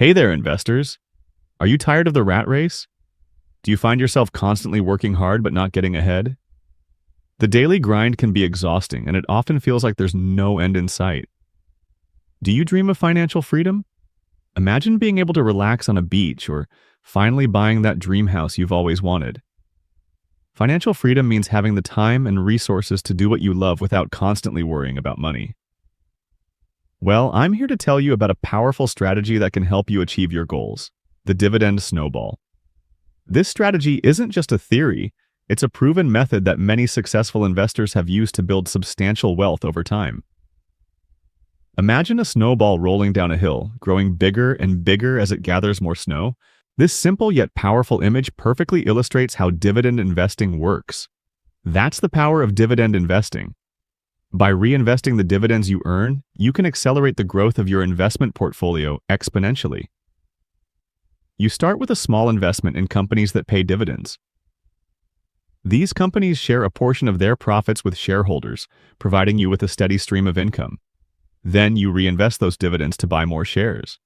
Hey there, investors. Are you tired of the rat race? Do you find yourself constantly working hard but not getting ahead? The daily grind can be exhausting, and it often feels like there's no end in sight. Do you dream of financial freedom? Imagine being able to relax on a beach or finally buying that dream house you've always wanted. Financial freedom means having the time and resources to do what you love without constantly worrying about money. Well, I'm here to tell you about a powerful strategy that can help you achieve your goals, the Dividend Snowball. This strategy isn't just a theory, it's a proven method that many successful investors have used to build substantial wealth over time. Imagine a snowball rolling down a hill, growing bigger and bigger as it gathers more snow. This simple yet powerful image perfectly illustrates how dividend investing works. That's the power of dividend investing. By reinvesting the dividends you earn, you can accelerate the growth of your investment portfolio exponentially. You start with a small investment in companies that pay dividends. These companies share a portion of their profits with shareholders, providing you with a steady stream of income. Then you reinvest those dividends to buy more shares.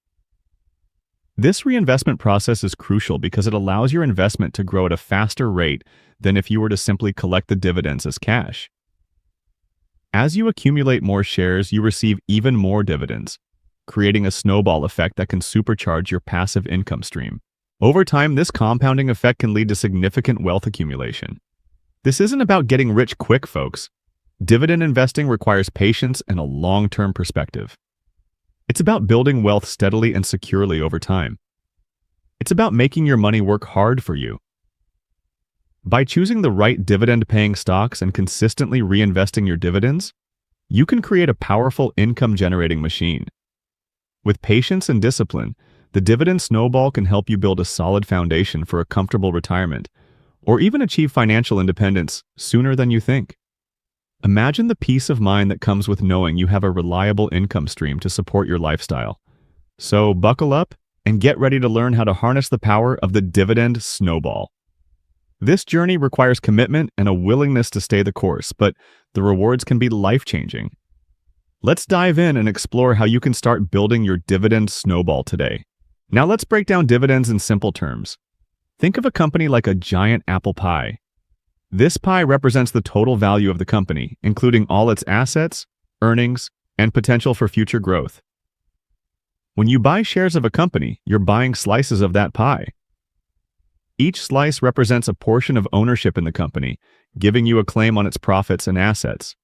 This reinvestment process is crucial because it allows your investment to grow at a faster rate than if you were to simply collect the dividends as cash. As you accumulate more shares, you receive even more dividends, creating a snowball effect that can supercharge your passive income stream. Over time, this compounding effect can lead to significant wealth accumulation. This isn't about getting rich quick, folks. Dividend investing requires patience and a long-term perspective. It's about building wealth steadily and securely over time. It's about making your money work hard for you. By choosing the right dividend-paying stocks and consistently reinvesting your dividends, you can create a powerful income-generating machine. With patience and discipline, the dividend snowball can help you build a solid foundation for a comfortable retirement, or even achieve financial independence sooner than you think. Imagine the peace of mind that comes with knowing you have a reliable income stream to support your lifestyle. So buckle up and get ready to learn how to harness the power of the dividend snowball. This journey requires commitment and a willingness to stay the course, but the rewards can be life-changing. Let's dive in and explore how you can start building your dividend snowball today. Now let's break down dividends in simple terms. Think of a company like a giant apple pie. This pie represents the total value of the company, including all its assets, earnings, and potential for future growth. When you buy shares of a company, you're buying slices of that pie. Each slice represents a portion of ownership in the company, giving you a claim on its profits and assets.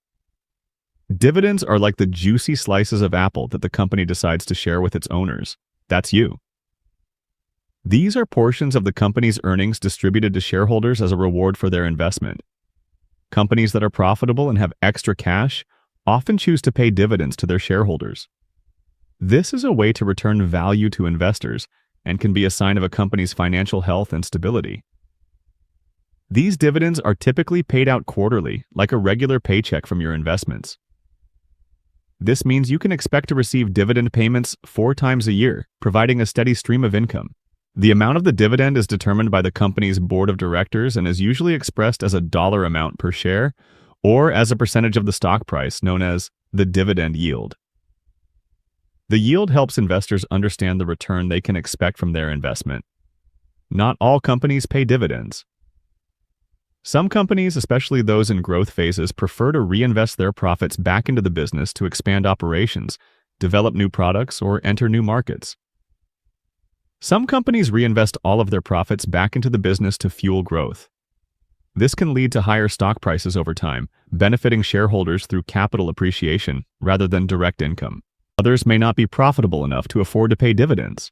Dividends are like the juicy slices of apple that the company decides to share with its owners. That's you. These are portions of the company's earnings distributed to shareholders as a reward for their investment. Companies that are profitable and have extra cash often choose to pay dividends to their shareholders. This is a way to return value to investors and can be a sign of a company's financial health and stability. These dividends are typically paid out quarterly, like a regular paycheck from your investments. This means you can expect to receive dividend payments 4 times a year, providing a steady stream of income. The amount of the dividend is determined by the company's board of directors and is usually expressed as a dollar amount per share or as a percentage of the stock price, known as the dividend yield. The yield helps investors understand the return they can expect from their investment. Not all companies pay dividends. Some companies, especially those in growth phases, prefer to reinvest their profits back into the business to expand operations, develop new products, or enter new markets. Some companies reinvest all of their profits back into the business to fuel growth. This can lead to higher stock prices over time, benefiting shareholders through capital appreciation rather than direct income. Others may not be profitable enough to afford to pay dividends.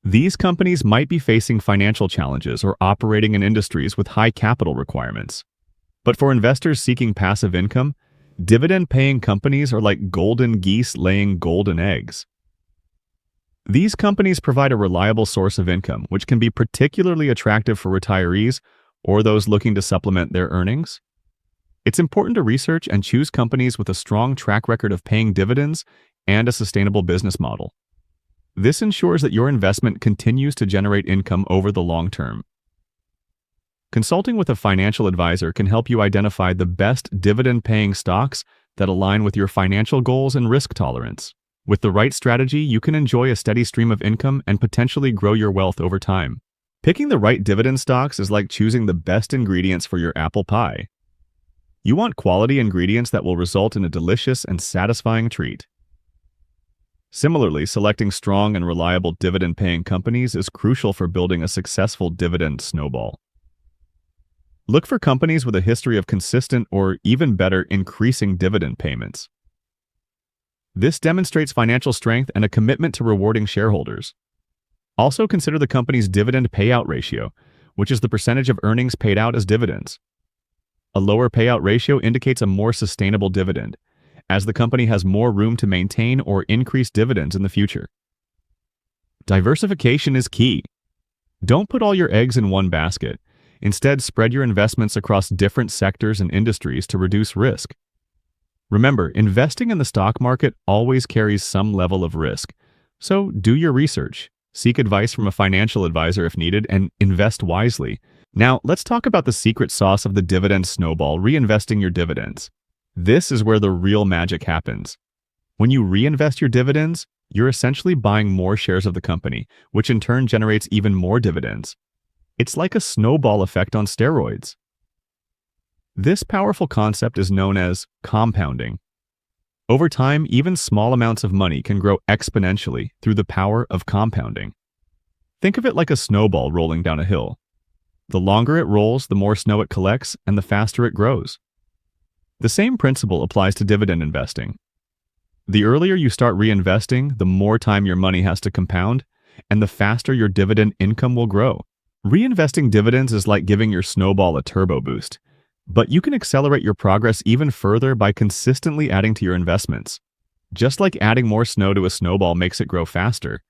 These companies might be facing financial challenges or operating in industries with high capital requirements. But for investors seeking passive income, dividend-paying companies are like golden geese laying golden eggs. These companies provide a reliable source of income, which can be particularly attractive for retirees or those looking to supplement their earnings. It's important to research and choose companies with a strong track record of paying dividends and a sustainable business model. This ensures that your investment continues to generate income over the long term. Consulting with a financial advisor can help you identify the best dividend-paying stocks that align with your financial goals and risk tolerance. With the right strategy, you can enjoy a steady stream of income and potentially grow your wealth over time. Picking the right dividend stocks is like choosing the best ingredients for your apple pie. You want quality ingredients that will result in a delicious and satisfying treat. Similarly, selecting strong and reliable dividend-paying companies is crucial for building a successful dividend snowball. Look for companies with a history of consistent or, even better, increasing dividend payments. This demonstrates financial strength and a commitment to rewarding shareholders. Also consider the company's dividend payout ratio, which is the percentage of earnings paid out as dividends. A lower payout ratio indicates a more sustainable dividend, as the company has more room to maintain or increase dividends in the future. Diversification is key. Don't put all your eggs in one basket. Instead, spread your investments across different sectors and industries to reduce risk. Remember, investing in the stock market always carries some level of risk, so do your research, seek advice from a financial advisor if needed, and invest wisely. Now, let's talk about the secret sauce of the dividend snowball, reinvesting your dividends. This is where the real magic happens. When you reinvest your dividends, you're essentially buying more shares of the company, which in turn generates even more dividends. It's like a snowball effect on steroids. This powerful concept is known as compounding. Over time, even small amounts of money can grow exponentially through the power of compounding. Think of it like a snowball rolling down a hill. The longer it rolls, the more snow it collects, and the faster it grows. The same principle applies to dividend investing. The earlier you start reinvesting, the more time your money has to compound, and the faster your dividend income will grow. Reinvesting dividends is like giving your snowball a turbo boost, but you can accelerate your progress even further by consistently adding to your investments. Just like adding more snow to a snowball makes it grow faster,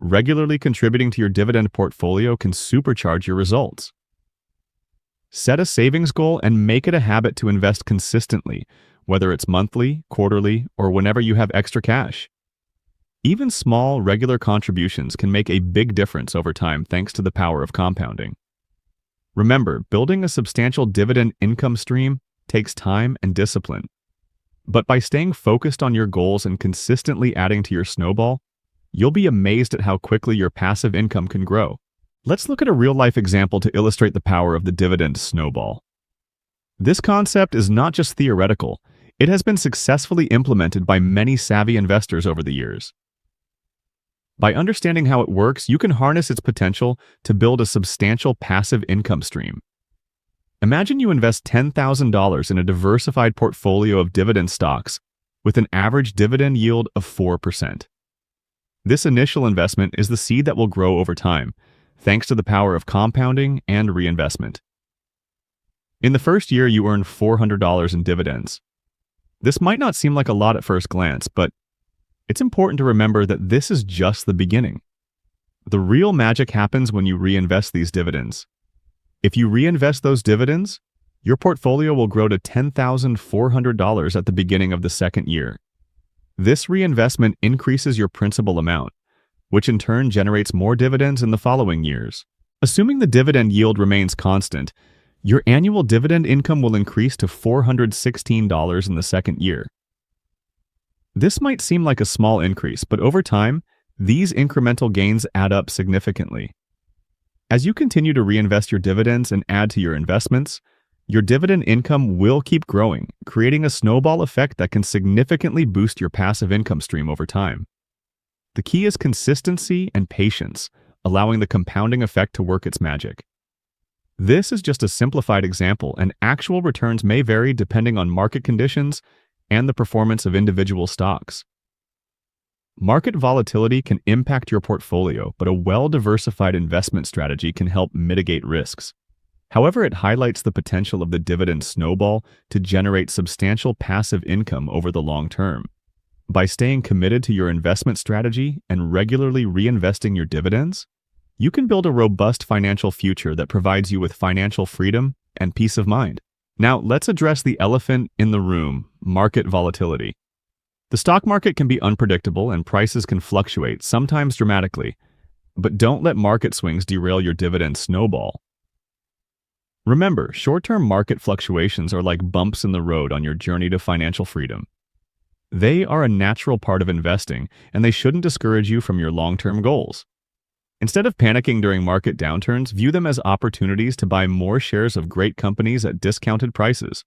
regularly contributing to your dividend portfolio can supercharge your results. Set a savings goal and make it a habit to invest consistently, whether it's monthly, quarterly, or whenever you have extra cash. Even small, regular contributions can make a big difference over time thanks to the power of compounding. Remember, building a substantial dividend income stream takes time and discipline. But by staying focused on your goals and consistently adding to your snowball, you'll be amazed at how quickly your passive income can grow. Let's look at a real-life example to illustrate the power of the dividend snowball. This concept is not just theoretical, it has been successfully implemented by many savvy investors over the years. By understanding how it works, you can harness its potential to build a substantial passive income stream. Imagine you invest $10,000 in a diversified portfolio of dividend stocks with an average dividend yield of 4%. This initial investment is the seed that will grow over time, thanks to the power of compounding and reinvestment. In the first year, you earn $400 in dividends. This might not seem like a lot at first glance, but it's important to remember that this is just the beginning. The real magic happens when you reinvest these dividends. If you reinvest those dividends, your portfolio will grow to $10,400 at the beginning of the second year. This reinvestment increases your principal amount, which in turn generates more dividends in the following years. Assuming the dividend yield remains constant, your annual dividend income will increase to $416 in the second year. This might seem like a small increase, but over time, these incremental gains add up significantly. As you continue to reinvest your dividends and add to your investments, your dividend income will keep growing, creating a snowball effect that can significantly boost your passive income stream over time. The key is consistency and patience, allowing the compounding effect to work its magic. This is just a simplified example, and actual returns may vary depending on market conditions and the performance of individual stocks. Market volatility can impact your portfolio, but a well-diversified investment strategy can help mitigate risks. However, it highlights the potential of the dividend snowball to generate substantial passive income over the long term. By staying committed to your investment strategy and regularly reinvesting your dividends, you can build a robust financial future that provides you with financial freedom and peace of mind. Now, let's address the elephant in the room, market volatility. The stock market can be unpredictable and prices can fluctuate, sometimes dramatically, but don't let market swings derail your dividend snowball. Remember, short-term market fluctuations are like bumps in the road on your journey to financial freedom. They are a natural part of investing, and they shouldn't discourage you from your long-term goals. Instead of panicking during market downturns, view them as opportunities to buy more shares of great companies at discounted prices.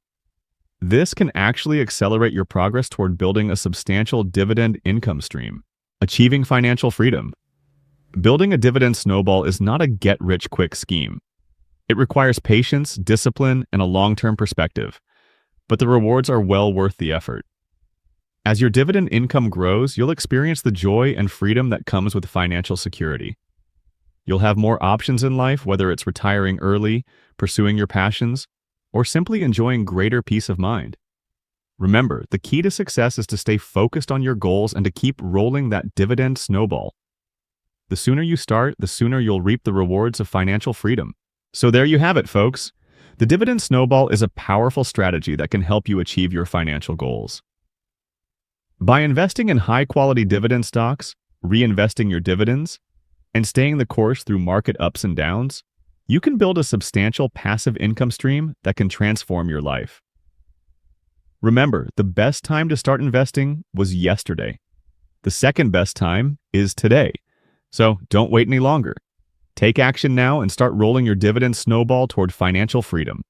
This can actually accelerate your progress toward building a substantial dividend income stream. Achieving financial freedom. Building a dividend snowball is not a get-rich-quick scheme. It requires patience, discipline, and a long-term perspective, but the rewards are well worth the effort. As your dividend income grows, you'll experience the joy and freedom that comes with financial security. You'll have more options in life, whether it's retiring early, pursuing your passions, or simply enjoying greater peace of mind. Remember, the key to success is to stay focused on your goals and to keep rolling that dividend snowball. The sooner you start, the sooner you'll reap the rewards of financial freedom. So there you have it, folks. The dividend snowball is a powerful strategy that can help you achieve your financial goals. By investing in high-quality dividend stocks, reinvesting your dividends, and staying the course through market ups and downs, you can build a substantial passive income stream that can transform your life. Remember, the best time to start investing was yesterday. The second best time is today. So don't wait any longer. Take action now and start rolling your dividend snowball toward financial freedom.